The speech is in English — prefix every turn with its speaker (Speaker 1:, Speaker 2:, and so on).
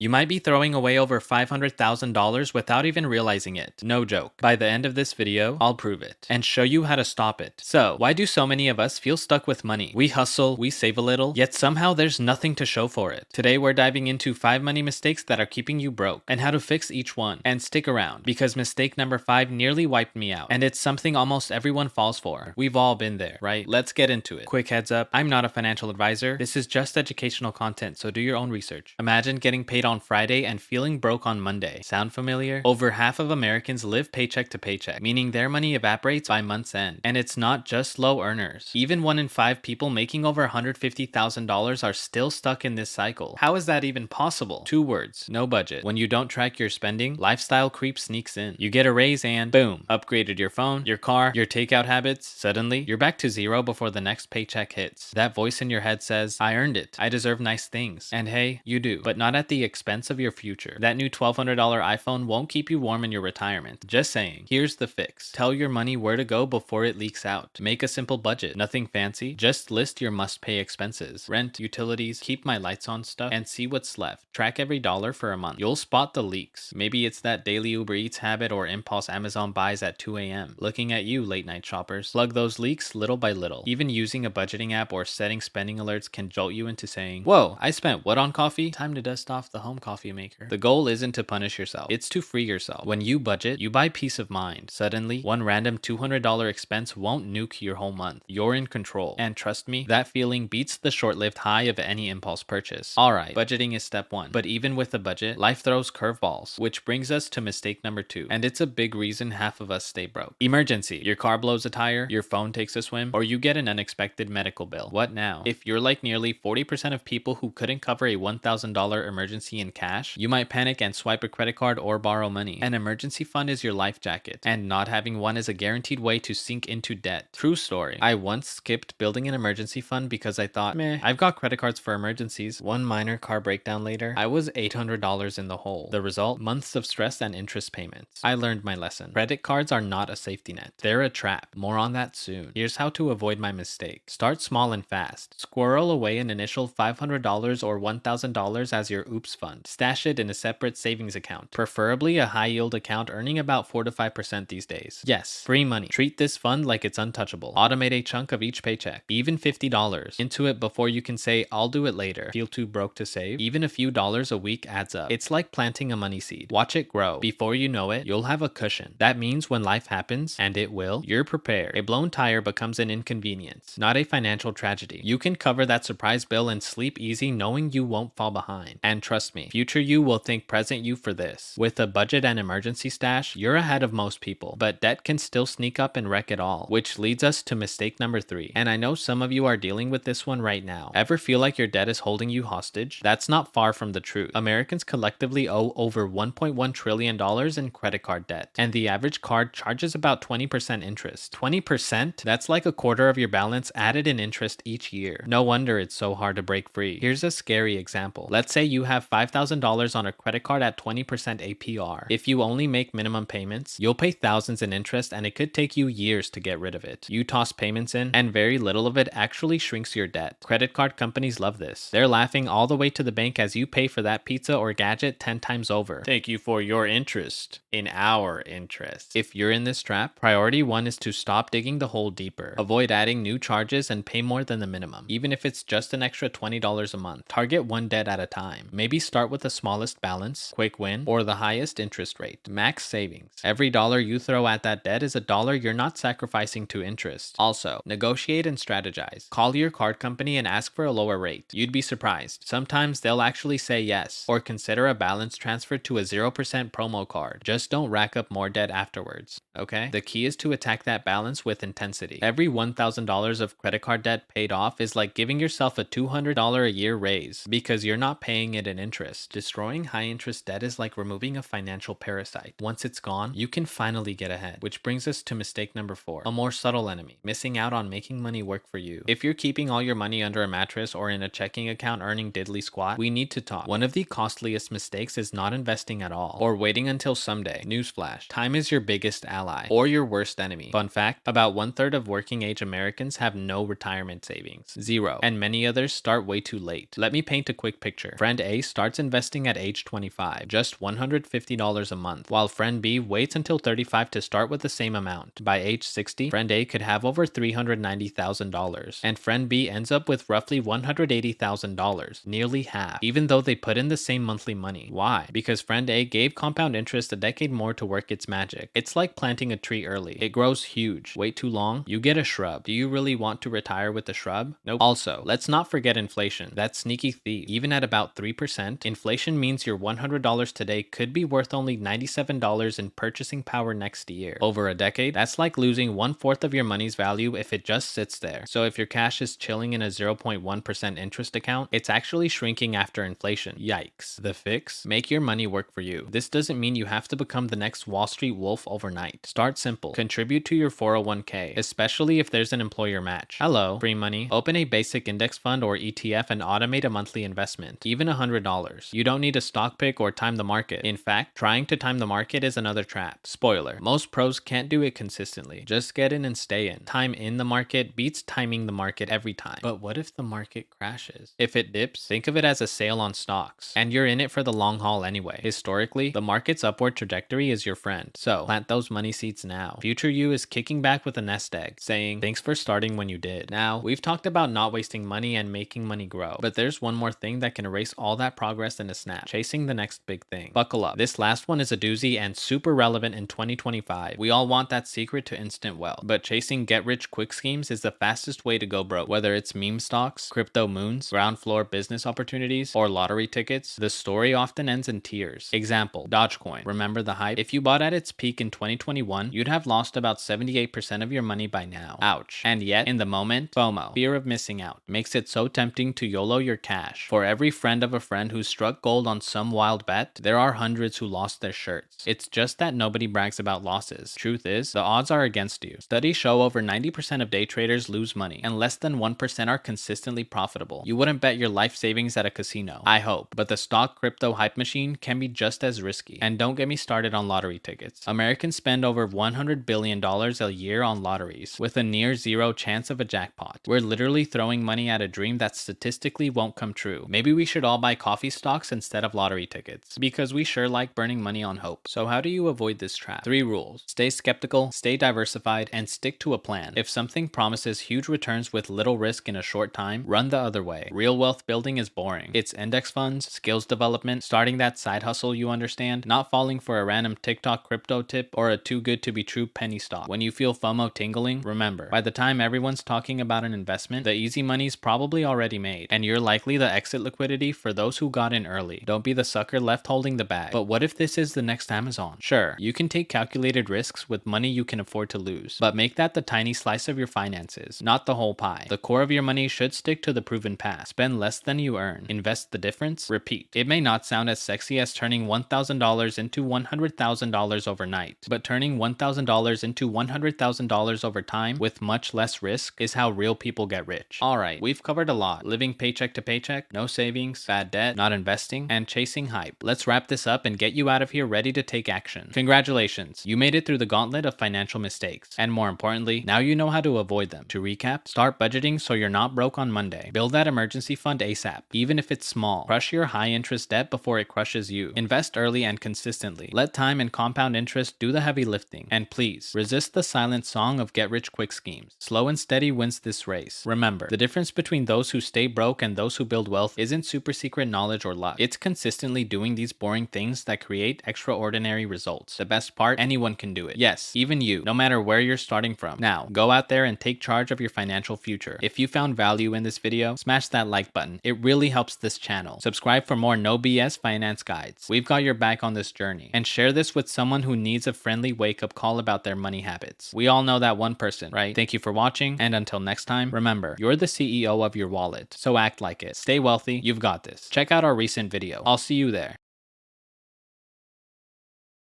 Speaker 1: You might be throwing away over $500,000 without even realizing it. No joke. By the end of this video, I'll prove it and show you how to stop it. So, why do so many of us feel stuck with money? We hustle, we save a little, yet somehow there's nothing to show for it. Today, we're diving into 5 money mistakes that are keeping you broke and how to fix each one. And stick around, because mistake number 5 nearly wiped me out, and it's something almost everyone falls for. We've all been there, right? Let's get into it. Quick heads up, I'm not a financial advisor. This is just educational content, so do your own research. Imagine getting paid on Friday and feeling broke on Monday. Sound familiar? Over half of Americans live paycheck to paycheck, meaning their money evaporates by month's end. And it's not just low earners. Even 1 in 5 people making over $150,000 are still stuck in this cycle. How is that even possible? 2 words: no budget. When you don't track your spending, lifestyle creep sneaks in. You get a raise and boom, upgraded your phone, your car, your takeout habits. Suddenly, you're back to zero before the next paycheck hits. That voice in your head says, I earned it. I deserve nice things. And hey, you do, but not at the expense of your future. That new $1,200 iPhone won't keep you warm in your retirement. Just saying. Here's the fix. Tell your money where to go before it leaks out. Make a simple budget. Nothing fancy. Just list your must-pay expenses. Rent, utilities, keep my lights on stuff, and see what's left. Track every dollar for a month. You'll spot the leaks. Maybe it's that daily Uber Eats habit or impulse Amazon buys at 2 a.m. Looking at you, late night shoppers. Plug those leaks little by little. Even using a budgeting app or setting spending alerts can jolt you into saying, whoa, I spent what on coffee? Time to dust off the home coffee maker. The goal isn't to punish yourself. It's to free yourself. When you budget, you buy peace of mind. Suddenly, one random $200 expense won't nuke your whole month. You're in control. And trust me, that feeling beats the short-lived high of any impulse purchase. Alright, budgeting is step 1. But even with a budget, life throws curveballs, which brings us to mistake number 2. And it's a big reason half of us stay broke. Emergency. Your car blows a tire, your phone takes a swim, or you get an unexpected medical bill. What now? If you're like nearly 40% of people who couldn't cover a $1,000 emergency in cash, you might panic and swipe a credit card or borrow money. An emergency fund is your life jacket, and not having one is a guaranteed way to sink into debt. True story. I once skipped building an emergency fund because I thought, meh, I've got credit cards for emergencies. One minor car breakdown later, I was $800 in the hole. The result? Months of stress and interest payments. I learned my lesson. Credit cards are not a safety net. They're a trap. More on that soon. Here's how to avoid my mistake. Start small and fast. Squirrel away an initial $500 or $1,000 as your oops fund. Stash it in a separate savings account, preferably a high yield account earning about 4 to 5% these days. Yes, free money. Treat this fund like it's untouchable. Automate a chunk of each paycheck, even $50 into it before you can say, I'll do it later. Feel too broke to save? Even a few dollars a week adds up. It's like planting a money seed. Watch it grow. Before you know it, you'll have a cushion. That means when life happens, and it will, you're prepared. A blown tire becomes an inconvenience, not a financial tragedy. You can cover that surprise bill and sleep easy knowing you won't fall behind. And trust me, future you will thank present you for this. With a budget and emergency stash, you're ahead of most people, but debt can still sneak up and wreck it all, which leads us to mistake number 3. And I know some of you are dealing with this one right now. Ever feel like your debt is holding you hostage? That's not far from the truth. Americans collectively owe over $1.1 trillion in credit card debt, and the average card charges about 20% interest. 20%? That's like a quarter of your balance added in interest each year. No wonder it's so hard to break free. Here's a scary example. Let's say you have $5,000 on a credit card at 20% APR. If you only make minimum payments, you'll pay thousands in interest, and it could take you years to get rid of it. You toss payments in, and very little of it actually shrinks your debt. Credit card companies love this. They're laughing all the way to the bank as you pay for that pizza or gadget 10 times over. Thank you for your interest in our interest. If you're in this trap, priority 1 is to stop digging the hole deeper. Avoid adding new charges and pay more than the minimum, even if it's just an extra $20 a month. Target one debt at a time. Maybe start with the smallest balance, quick win, or the highest interest rate. Max savings. Every dollar you throw at that debt is a dollar you're not sacrificing to interest. Also, negotiate and strategize. Call your card company and ask for a lower rate. You'd be surprised. Sometimes they'll actually say yes, or consider a balance transfer to a 0% promo card. Just don't rack up more debt afterwards, okay? The key is to attack that balance with intensity. Every $1,000 of credit card debt paid off is like giving yourself a $200 a year raise, because you're not paying it in interest. Destroying high interest debt is like removing a financial parasite. Once it's gone, you can finally get ahead. Which brings us to mistake number 4, a more subtle enemy: missing out on making money work for you. If you're keeping all your money under a mattress or in a checking account earning diddly squat, we need to talk. One of the costliest mistakes is not investing at all, or waiting until someday. Newsflash: time is your biggest ally, or your worst enemy. Fun fact, about 1/3 of working age Americans have no retirement savings. Zero. And many others start way too late. Let me paint a quick picture. Friend A starts starts investing at age 25, just $150 a month, while friend B waits until 35 to start with the same amount. By age 60, friend A could have over $390,000, and friend B ends up with roughly $180,000, nearly half, even though they put in the same monthly money. Why? Because friend A gave compound interest a decade more to work its magic. It's like planting a tree early. It grows huge. Wait too long, you get a shrub. Do you really want to retire with the shrub? Nope. Also, let's not forget inflation. That sneaky thief. Even at about 3%, inflation means your $100 today could be worth only $97 in purchasing power next year. Over a decade, that's like losing 1/4 of your money's value if it just sits there. So if your cash is chilling in a 0.1% interest account, it's actually shrinking after inflation. Yikes. The fix? Make your money work for you. This doesn't mean you have to become the next Wall Street wolf overnight. Start simple. Contribute to your 401k, especially if there's an employer match. Hello, free money. Open a basic index fund or ETF and automate a monthly investment, even $100. You don't need a stock pick or time the market. In fact, trying to time the market is another trap. Spoiler, most pros can't do it consistently. Just get in and stay in. Time in the market beats timing the market every time. But what if the market crashes? If it dips, think of it as a sale on stocks, and you're in it for the long haul anyway. Historically, the market's upward trajectory is your friend, so plant those money seeds now. Future you is kicking back with a nest egg, saying, thanks for starting when you did. Now, we've talked about not wasting money and making money grow, but there's one more thing that can erase all that progress in a snap: chasing the next big thing. Buckle up. This last one is a doozy and super relevant in 2025. We all want that secret to instant wealth, but chasing get-rich-quick schemes is the fastest way to go broke. Whether it's meme stocks, crypto moons, ground floor business opportunities, or lottery tickets, the story often ends in tears. Example, Dogecoin. Remember the hype? If you bought at its peak in 2021, you'd have lost about 78% of your money by now. Ouch. And yet, in the moment, FOMO, fear of missing out, makes it so tempting to YOLO your cash. For every friend of a friend who struck gold on some wild bet, there are hundreds who lost their shirts. It's just that nobody brags about losses. Truth is, the odds are against you. Studies show over 90% of day traders lose money, and less than 1% are consistently profitable. You wouldn't bet your life savings at a casino, I hope, but the stock crypto hype machine can be just as risky. And don't get me started on lottery tickets. Americans spend over $100 billion a year on lotteries, with a near zero chance of a jackpot. We're literally throwing money at a dream that statistically won't come true. Maybe we should all buy coffee stocks instead of lottery tickets, because we sure like burning money on hope. So how do you avoid this trap? 3 rules. Stay skeptical, stay diversified, and stick to a plan. If something promises huge returns with little risk in a short time, run the other way. Real wealth building is boring. It's index funds, skills development, starting that side hustle you understand, not falling for a random TikTok crypto tip or a too good to be true penny stock. When you feel FOMO tingling, remember, by the time everyone's talking about an investment, the easy money's probably already made, and you're likely the exit liquidity for those who got in early. Don't be the sucker left holding the bag. But what if this is the next Amazon? Sure, you can take calculated risks with money you can afford to lose, but make that the tiny slice of your finances, not the whole pie. The core of your money should stick to the proven path. Spend less than you earn, invest the difference, repeat. It may not sound as sexy as turning $1,000 into $100,000 overnight, but turning $1,000 into $100,000 over time with much less risk is how real people get rich. Alright, we've covered a lot. Living paycheck to paycheck, no savings, bad debt, not investing, and chasing hype. Let's wrap this up and get you out of here ready to take action. Congratulations, you made it through the gauntlet of financial mistakes, and more importantly, now you know how to avoid them. To recap, start budgeting so you're not broke on Monday. Build that emergency fund ASAP, even if it's small. Crush your high interest debt before it crushes you. Invest early and consistently. Let time and compound interest do the heavy lifting. And please, resist the silent song of get-rich-quick schemes. Slow and steady wins this race. Remember, the difference between those who stay broke and those who build wealth isn't super secret knowledge or luck. It's consistently doing these boring things that create extraordinary results. The best part, anyone can do it. Yes, even you, no matter where you're starting from. Now, go out there and take charge of your financial future. If you found value in this video, smash that like button. It really helps this channel. Subscribe for more no BS finance guides. We've got your back on this journey. And share this with someone who needs a friendly wake-up call about their money habits. We all know that one person, right? Thank you for watching, and until next time, remember, you're the CEO of your wallet, so act like it. Stay wealthy, you've got this. Check out our recent video. I'll see you there.